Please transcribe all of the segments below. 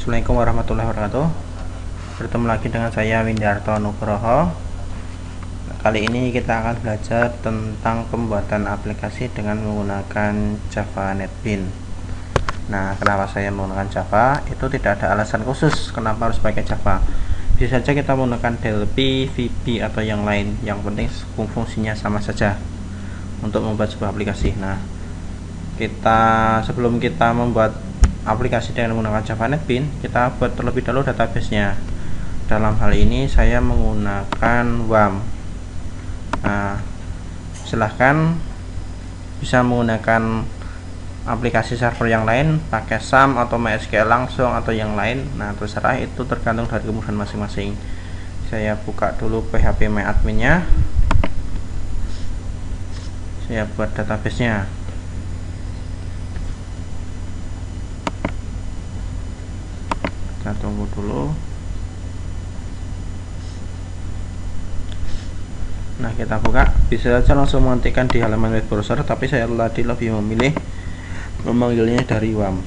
Assalamualaikum warahmatullahi wabarakatuh. Bertemu lagi dengan saya Windarto Nugroho. Kali ini kita akan belajar tentang pembuatan aplikasi dengan menggunakan Java NetBeans. Nah, kenapa saya menggunakan Java? Itu tidak ada alasan khusus kenapa harus pakai Java. Bisa saja kita menggunakan DLP, VB atau yang lain. Yang penting fungsinya sama saja untuk membuat sebuah aplikasi. Nah, sebelum kita membuat aplikasi dengan menggunakan Java NetBeans, kita buat terlebih dahulu database-nya. Dalam hal ini saya menggunakan WAM. Nah, silahkan bisa menggunakan aplikasi server yang lain, pakai SAM atau MySQL langsung atau yang lain. Nah, terserah, itu tergantung dari kebutuhan masing-masing. Saya buka dulu phpMyAdmin-nya. Saya buat database-nya. Kita tunggu dulu. Nah, kita buka. Bisa saja langsung mengetikkan di halaman web browser, tapi saya tadi lebih memilih memanggilnya dari WAM.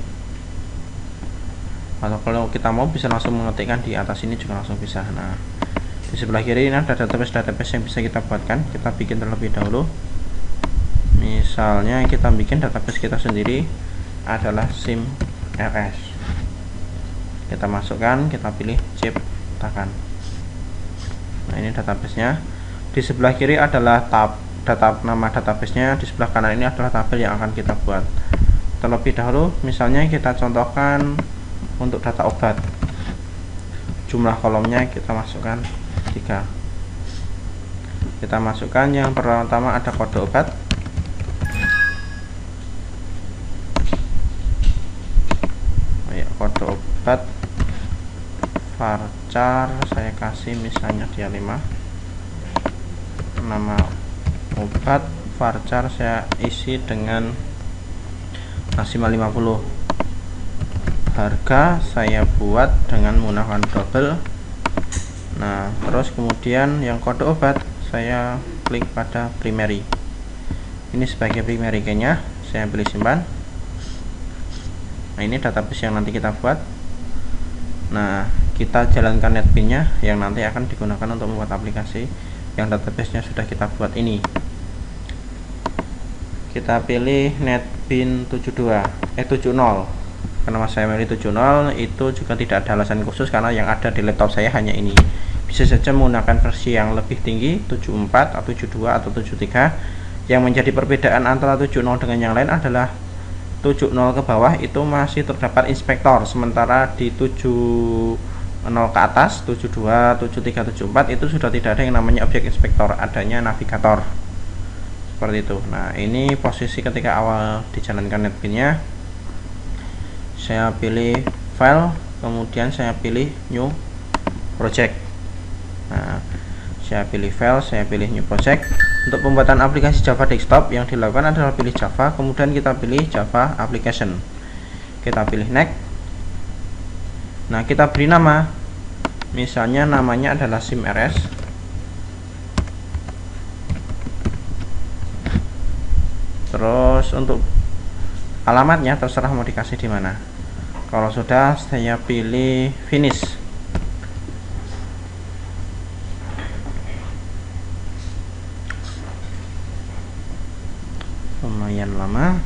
Atau kalau kita mau bisa langsung mengetikkan di atas ini juga langsung bisa. Nah, di sebelah kiri ini ada database yang bisa kita buatkan. Kita bikin terlebih dahulu. Misalnya kita bikin database kita sendiri adalah SIMRS. Kita masukkan, kita pilih ciptakan. Nah, ini database-nya. Di sebelah kiri adalah nama database-nya, di sebelah kanan ini adalah tabel yang akan kita buat. Terlebih dahulu, misalnya kita contohkan untuk data obat. Jumlah kolomnya kita masukkan 3. Kita masukkan yang pertama ada kode obat. Kode obat varchar saya kasih misalnya dia 5. Nama obat varchar saya isi dengan maksimal 50. Harga saya buat dengan menggunakan double. Nah, terus kemudian yang kode obat saya klik pada primary. Ini sebagai primary key-nya, saya pilih simpan. Nah, ini database yang nanti kita buat. Nah, kita jalankan NetBeans-nya yang nanti akan digunakan untuk membuat aplikasi yang database-nya sudah kita buat ini. Kita pilih NetBeans 70. Kenapa saya milih 70? Itu juga tidak ada alasan khusus karena yang ada di laptop saya hanya ini. Bisa saja menggunakan versi yang lebih tinggi, 74 atau 72 atau 73. Yang menjadi perbedaan antara 70 dengan yang lain adalah 70 ke bawah itu masih terdapat inspektor, sementara di 70 ke atas 72, 73, 74 itu sudah tidak ada yang namanya objek inspektor, adanya navigator seperti itu. Nah, ini posisi ketika awal dijalankan NetBeans-nya. Saya pilih file, kemudian saya pilih new project. Nah, saya pilih file, saya pilih new project. Untuk pembuatan aplikasi Java desktop yang dilakukan adalah pilih Java, kemudian kita pilih Java application. Kita pilih next. Nah, kita beri nama. Misalnya namanya adalah SIMRS. Terus untuk alamatnya terserah mau dikasih di mana. Kalau sudah, saya pilih finish. Lumayan lama.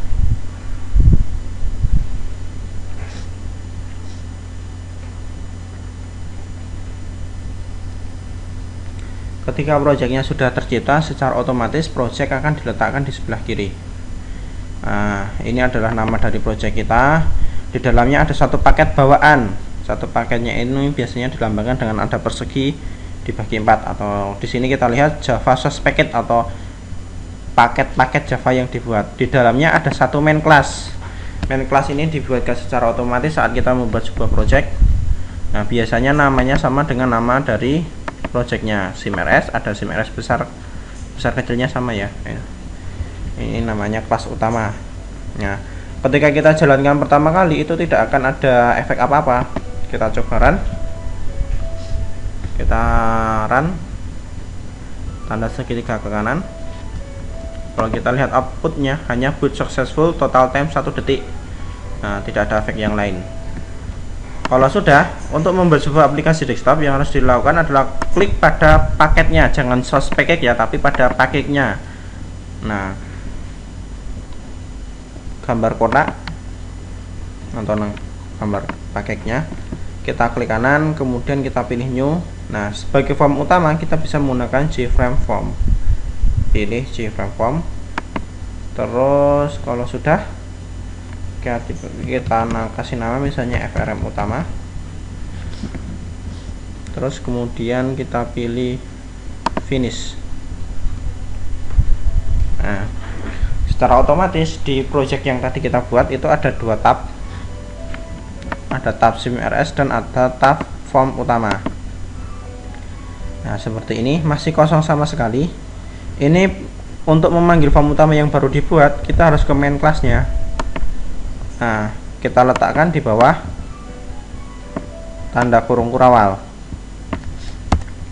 Ketika proyeknya sudah tercipta, secara otomatis proyek akan diletakkan di sebelah kiri. Nah, ini adalah nama dari proyek kita. Di dalamnya ada satu paket bawaan. Satu paketnya ini biasanya dilambangkan dengan ada persegi dibagi 4, atau di sini kita lihat Java Source Packet atau paket-paket Java yang dibuat. Di dalamnya ada satu main class. Main class ini dibuatkan secara otomatis saat kita membuat sebuah project. Nah, biasanya namanya sama dengan nama dari projectnya. SIMRS, ada SIMRS besar kecilnya sama ya. Ini namanya kelas utama. Nah, ketika kita jalankan pertama kali itu tidak akan ada efek apa-apa. Kita coba run. Kita run. Tanda segitiga ke kanan. Kalau kita lihat outputnya hanya boot successful, total time 1 detik. Nah, tidak ada efek yang lain. Kalau sudah, untuk membuat sebuah aplikasi desktop yang harus dilakukan adalah klik pada paketnya, jangan source package ya, tapi pada paketnya. Nah, gambar kotak atau gambar paketnya, kita klik kanan, kemudian kita pilih new. Nah, sebagai form utama kita bisa menggunakan JFrame Form. Pilih JFrame Form. Terus kalau sudah, kita kasih nama misalnya FRM utama. Terus kemudian kita pilih finish. Nah, secara otomatis di project yang tadi kita buat itu ada dua tab, ada tab SimRS dan ada tab form utama. Nah, seperti ini, masih kosong sama sekali. Ini untuk memanggil form utama yang baru dibuat, kita harus ke main class-nya. Nah, kita letakkan di bawah tanda kurung kurawal.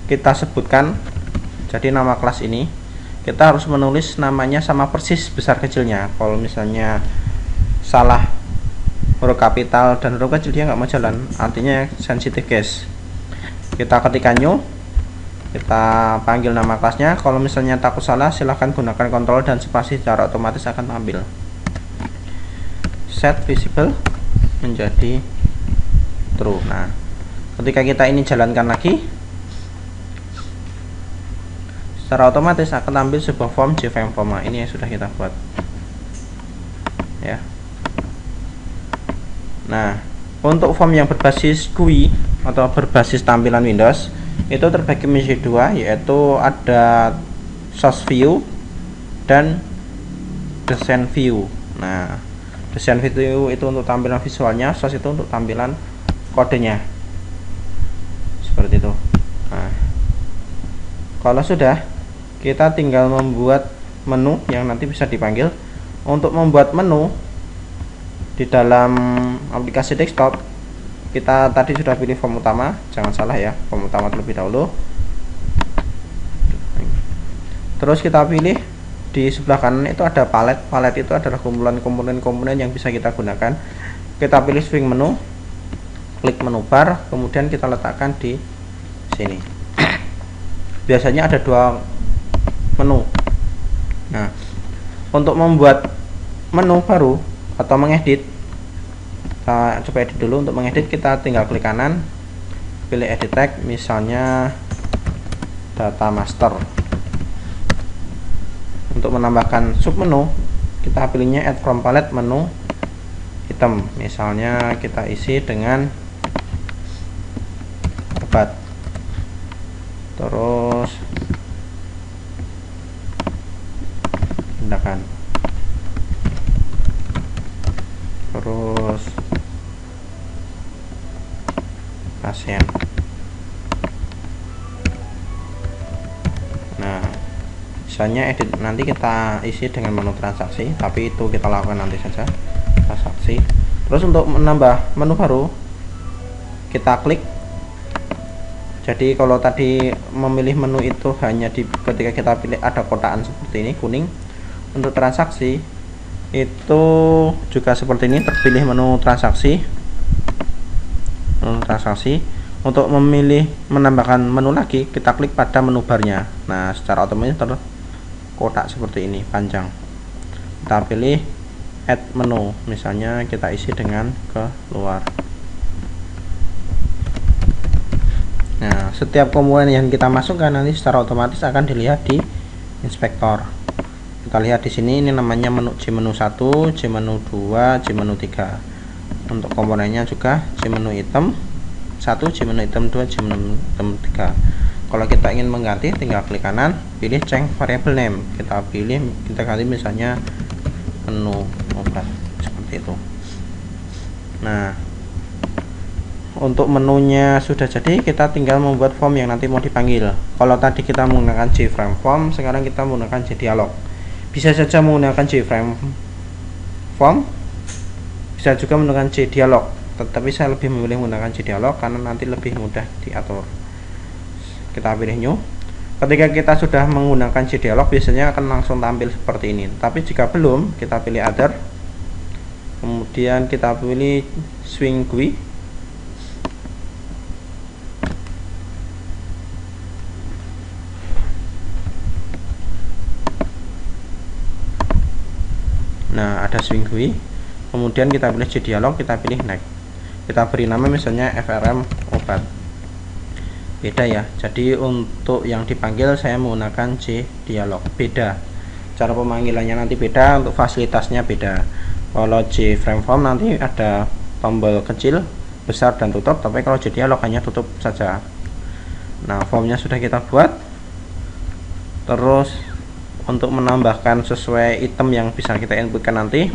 Kita sebutkan, jadi nama kelas ini kita harus menulis namanya sama persis besar kecilnya. Kalau misalnya salah huruf kapital dan huruf kecil, dia nggak mau jalan, artinya sensitive case. Kita ketikkan new, kita panggil nama kelasnya. Kalau misalnya takut salah, silahkan gunakan kontrol dan spasi, secara otomatis akan tampil. Set visible menjadi true. Nah, ketika kita ini jalankan lagi, secara otomatis akan tampil sebuah form JFrame Form. Ini yang sudah kita buat ya. Nah, untuk form yang berbasis GUI atau berbasis tampilan Windows itu terbagi menjadi dua, yaitu ada source view dan design view. Nah, design view itu untuk tampilan visualnya, source itu untuk tampilan kodenya, seperti itu. Nah, kalau sudah, kita tinggal membuat menu yang nanti bisa dipanggil. Untuk membuat menu di dalam aplikasi desktop, kita tadi sudah pilih form utama, jangan salah ya, form utama terlebih dahulu. Terus kita pilih di sebelah kanan itu ada palet. Palet itu adalah kumpulan komponen-komponen yang bisa kita gunakan. Kita pilih swing menu, klik menu bar, kemudian kita letakkan di sini. Biasanya ada dua menu. Nah, untuk membuat menu baru atau mengedit, kita coba edit dulu. Untuk mengedit, kita tinggal klik kanan, pilih edit tag, misalnya data master. Untuk menambahkan submenu, kita pilihnya add from palette menu item, misalnya kita isi dengan obat. Terus tindakan, terus pasien. Nah, misalnya edit, nanti kita isi dengan menu transaksi, tapi itu kita lakukan nanti saja, transaksi. Terus untuk menambah menu baru, kita klik. Jadi kalau tadi memilih menu itu hanya ketika kita pilih ada kotakan seperti ini kuning. Untuk transaksi itu juga seperti ini, terpilih menu transaksi. Untuk memilih menambahkan menu lagi, kita klik pada menu barnya. Nah, secara otomatis terkotak seperti ini panjang. Kita pilih add menu, misalnya kita isi dengan keluar. Nah, setiap komponen yang kita masukkan nanti secara otomatis akan dilihat di inspektor. Kita lihat di sini, ini namanya menu J-menu 1, J-menu 2, J-menu 3. Untuk komponennya juga J-menu item 1, J-menu item 2, J-menu item 3. Kalau kita ingin mengganti, tinggal klik kanan, pilih change variable name. Kita ganti misalnya menu obat, seperti itu. Nah, untuk menunya sudah jadi, kita tinggal membuat form yang nanti mau dipanggil. Kalau tadi kita menggunakan JFrame Form, sekarang kita menggunakan JDialog. Bisa saja menggunakan JFrame Form, bisa juga menggunakan JDialog, tetapi saya lebih memilih menggunakan JDialog karena nanti lebih mudah diatur. Kita pilih new. Ketika kita sudah menggunakan JDialog, biasanya akan langsung tampil seperti ini. Tapi jika belum, kita pilih other, kemudian kita pilih swing GUI. Nah, ada swing GUI, kemudian kita pilih C dialog, kita pilih next, kita beri nama misalnya FRM obat. Beda ya, jadi untuk yang dipanggil saya menggunakan C dialog, beda cara pemanggilannya, nanti beda, untuk fasilitasnya beda. Kalau C frame form nanti ada tombol kecil, besar, dan tutup, tapi kalau C dialog hanya tutup saja. Nah, formnya sudah kita buat. Terus untuk menambahkan sesuai item yang bisa kita inputkan nanti,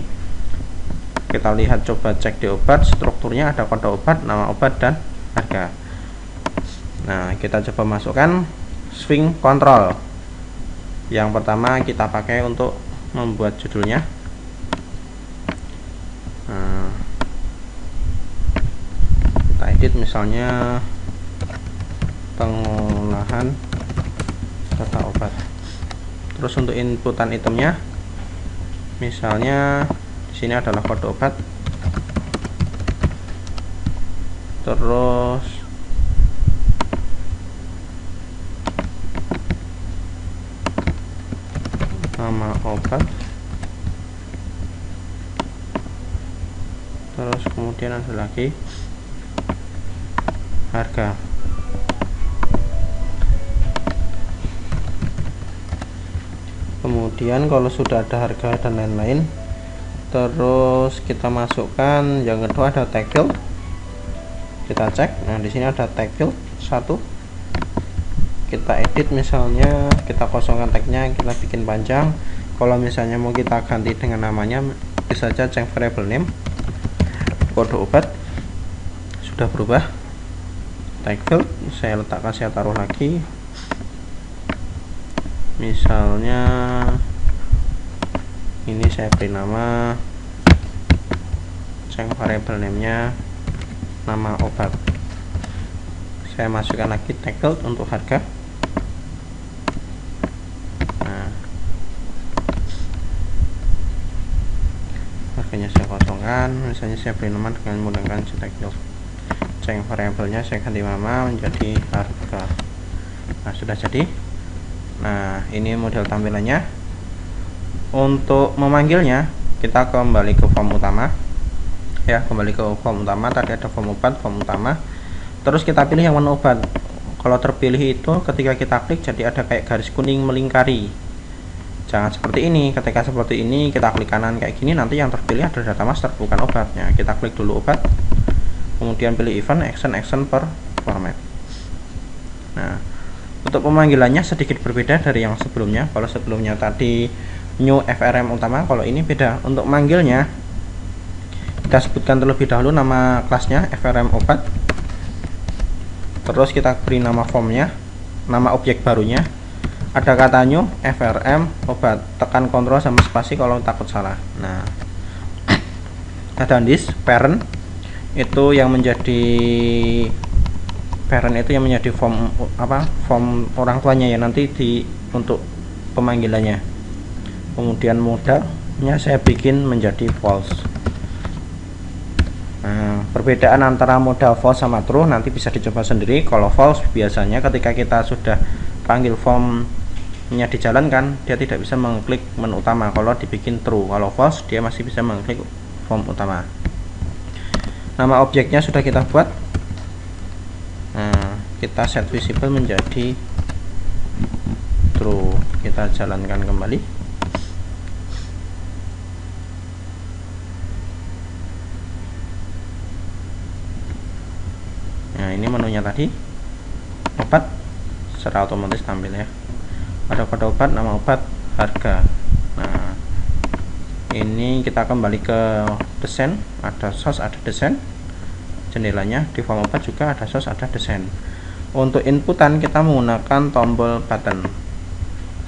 kita lihat, coba cek di obat, strukturnya ada kode obat, nama obat, dan harga. Nah, kita coba masukkan swing control. Yang pertama kita pakai untuk membuat judulnya. Nah, kita edit misalnya pengolahan data obat. Terus untuk inputan itemnya, misalnya di sini adalah kode obat, terus nama obat, terus kemudian ada lagi harga. Kemudian kalau sudah ada harga dan lain-lain, terus kita masukkan yang kedua, ada tag field. Kita cek. Nah, di sini ada tag field 1. Kita edit, misalnya kita kosongkan tagnya, kita bikin panjang. Kalau misalnya mau kita ganti dengan namanya, bisa saja change variable name. Kode obat sudah berubah. Tag field saya letakkan, saya taruh lagi, misalnya ini saya beri nama, change variable name nya nama obat. Saya masukkan lagi tag field untuk harga. Nah, harganya saya kosongkan, misalnya saya beri nama dengan menggunakan tag field. Change variabelnya saya ganti nama menjadi harga. Nah, sudah jadi. Nah, ini model tampilannya. Untuk memanggilnya, kita kembali ke form utama ya, kembali ke form utama. Tadi ada form obat, form utama, terus kita pilih yang warna obat. Kalau terpilih itu ketika kita klik jadi ada kayak garis kuning melingkari. Jangan seperti ini. Ketika seperti ini kita klik kanan kayak gini, nanti yang terpilih adalah data master, bukan obatnya. Kita klik dulu obat, kemudian pilih event, action per format. Nah, untuk pemanggilannya sedikit berbeda dari yang sebelumnya. Kalau sebelumnya tadi new FRM utama, kalau ini beda. Untuk manggilnya kita sebutkan terlebih dahulu nama kelasnya FRM obat, terus kita beri nama formnya, nama objek barunya, ada kata new FRM obat, tekan kontrol sama spasi kalau takut salah. Nah, ada this parent, itu yang menjadi parent, itu yang menjadi form form orang tuanya ya nanti untuk pemanggilannya. Kemudian modalnya saya bikin menjadi false. Nah, perbedaan antara modal false sama true nanti bisa dicoba sendiri. Kalau false biasanya ketika kita sudah panggil formnya dijalankan, dia tidak bisa mengklik menu utama. Kalau dibikin true, kalau false dia masih bisa mengklik form utama. Nama objeknya sudah kita buat. Nah, kita set visible menjadi true. Kita jalankan kembali. Nah, ini menunya tadi obat secara otomatis tampil ya. Ada kode obat, nama obat, harga. Nah, ini kita kembali ke desain, ada source, ada desain, jendelanya di form obat juga ada source, ada desain. Untuk inputan kita menggunakan tombol button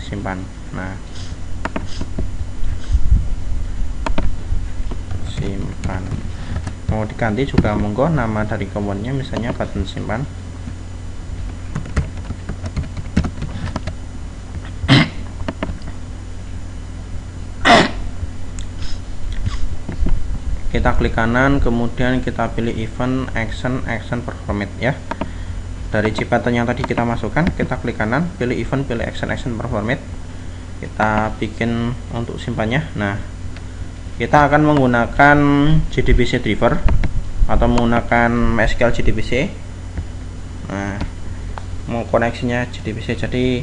simpan. Nah, simpan. Mau diganti juga monggo, nama dari komponennya misalnya button simpan. Kita klik kanan, kemudian kita pilih event, action per format ya. Dari button yang tadi kita masukkan, kita klik kanan, pilih event, pilih action per format. Kita bikin untuk simpannya. Nah, kita akan menggunakan JDBC driver atau menggunakan MySQL JDBC. Nah, mau koneksinya JDBC, jadi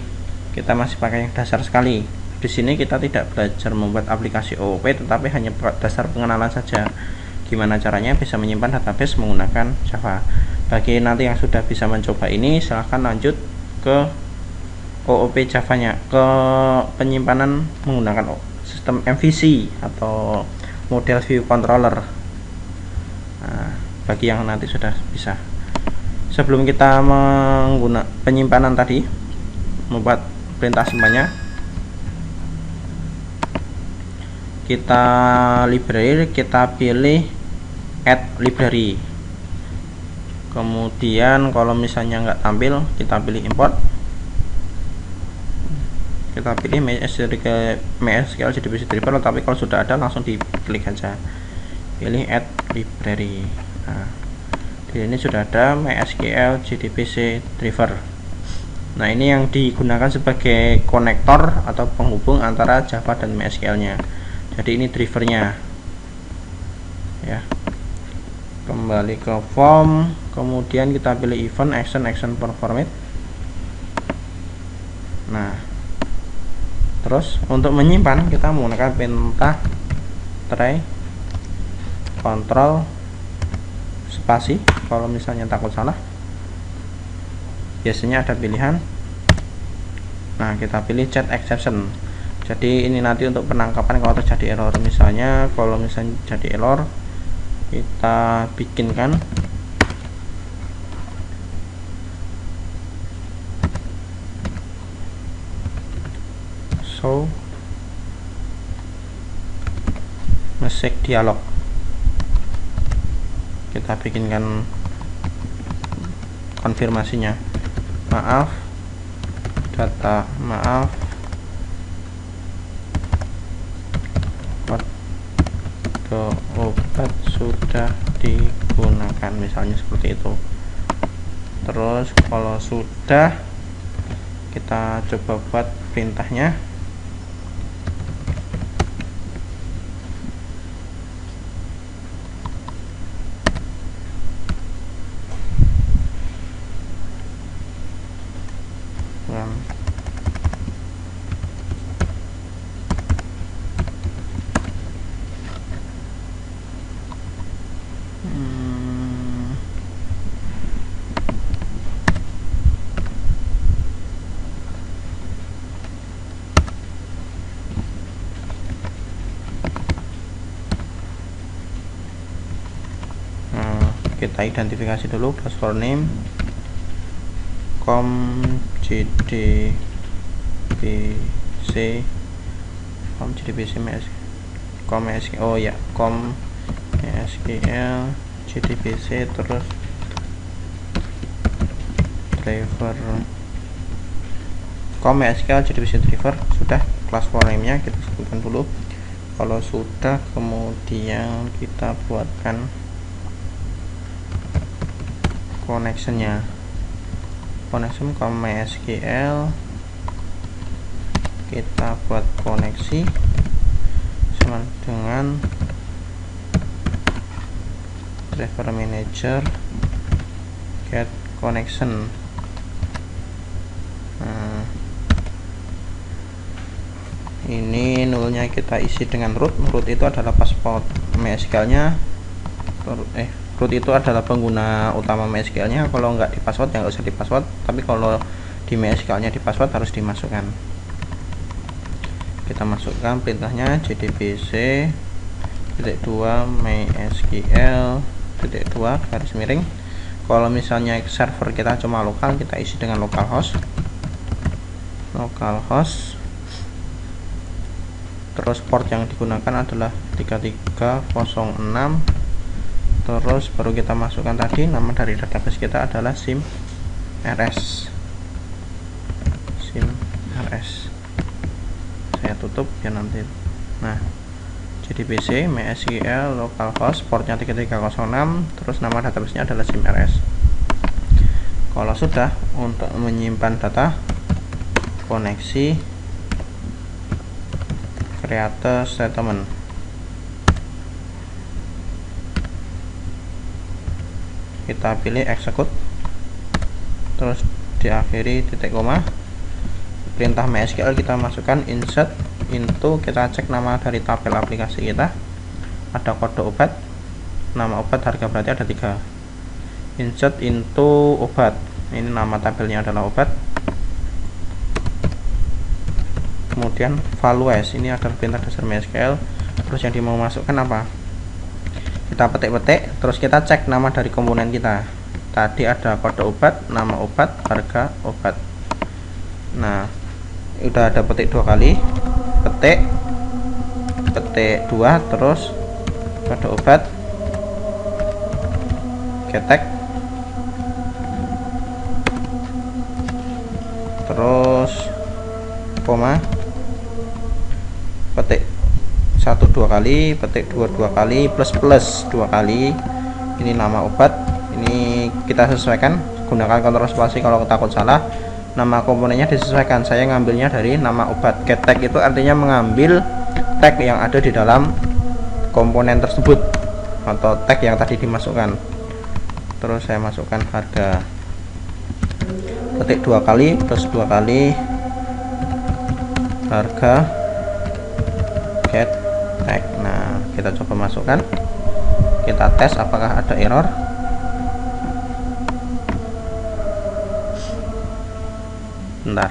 kita masih pakai yang dasar sekali. Di sini kita tidak belajar membuat aplikasi OOP, tetapi hanya dasar pengenalan saja. Gimana caranya bisa menyimpan database menggunakan Java. Bagi nanti yang sudah bisa mencoba ini, silahkan lanjut ke OOP Java-nya, ke penyimpanan menggunakan sistem MVC atau model view controller. Nah, bagi yang nanti sudah bisa. Sebelum kita menggunakan penyimpanan tadi, membuat perintah simpannya, kita library, kita pilih add library. Kemudian kalau misalnya nggak tampil, kita pilih import, kita pilih MySQL JDBC driver, tapi kalau sudah ada langsung diklik aja, pilih add library. Nah, di sini sudah ada MySQL JDBC driver. Nah, ini yang digunakan sebagai konektor atau penghubung antara Java dan MySQL nya. Jadi ini drivernya ya. Kembali ke form, kemudian kita pilih event action performed. Nah, terus untuk menyimpan kita menggunakan perintah try control spasi. Kalau misalnya takut salah, biasanya ada pilihan. Nah, kita pilih chat exception. Jadi ini nanti untuk penangkapan kalau terjadi error. Misalnya kalau misalnya jadi error, kita bikinkan show message dialog. Kita bikinkan konfirmasinya, maaf obat sudah digunakan, misalnya seperti itu. Terus kalau sudah, kita coba buat perintahnya. Kita identifikasi dulu password name com JDBC oh ya, com MySQL JDBC, terus driver com MySQL JDBC driver. Sudah, class for name nya kita sebutkan dulu. Kalau sudah, kemudian kita buatkan connection com MySQL, kita buat koneksi sama dengan driver manager get connection. Nah, ini nulnya kita isi dengan root itu adalah password MySQL nya, root itu adalah pengguna utama MySQL nya. Kalau nggak di password ya nggak usah di password, tapi kalau di MySQL nya di password harus dimasukkan. Kita masukkan perintahnya JDBC .2 MySQL .2 garis miring. Kalau misalnya server kita cuma lokal, kita isi dengan localhost, terus port yang digunakan adalah 3306. Terus baru kita masukkan tadi, nama dari database kita adalah SIMRS. Saya tutup ya nanti. Nah, JDBC MySQL localhost, portnya 3306, terus nama database-nya adalah SIMRS. Kalau sudah, untuk menyimpan data, koneksi create statement. kita pilih execute, terus diakhiri titik koma. Perintah MySQL kita masukkan insert into, kita cek nama dari tabel aplikasi kita, ada kode obat, nama obat, harga berarti ada 3. Insert into obat, ini nama tabelnya adalah obat. Kemudian values, ini adalah perintah dasar MySQL. Terus yang dimau masukkan apa, kita petik-petik, terus kita cek nama dari komponen kita. Tadi ada kode obat, nama obat, harga obat. Nah, udah ada petik 2 kali, petik 2, terus kode obat, ketek, terus koma, petik 1 2 kali, petik 2 kali, plus 2 kali. Ini nama obat, ini kita sesuaikan, gunakan kontrol spasi kalau takut salah. Nama komponennya disesuaikan, saya ngambilnya dari nama obat. Get tag itu artinya mengambil tag yang ada di dalam komponen tersebut atau tag yang tadi dimasukkan. Terus saya masukkan harga, petik 2 kali, plus 2 kali, harga, get tag. Nah, kita coba masukkan, kita tes apakah ada error. Bentar,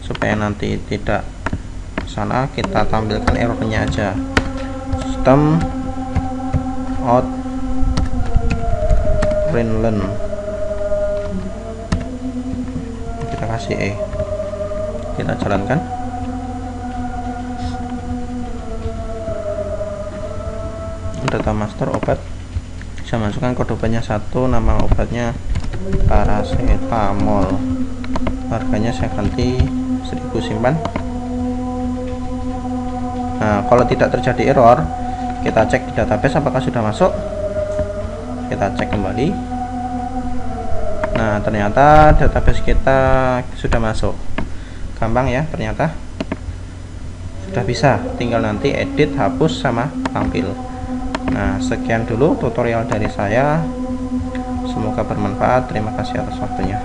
supaya nanti tidak salah, kita tampilkan errornya aja. System out println, kita kasih kita jalankan. Data master obat, saya masukkan kode obatnya 1, nama obatnya paracetamol, harganya saya ganti 1000, simpan. Nah, kalau tidak terjadi error, kita cek di database apakah sudah masuk, kita cek kembali. Nah, ternyata database kita sudah masuk. Gampang ya, ternyata sudah bisa, tinggal nanti edit, hapus, sama tampil. Nah, sekian dulu tutorial dari saya, semoga bermanfaat. Terima kasih atas waktunya.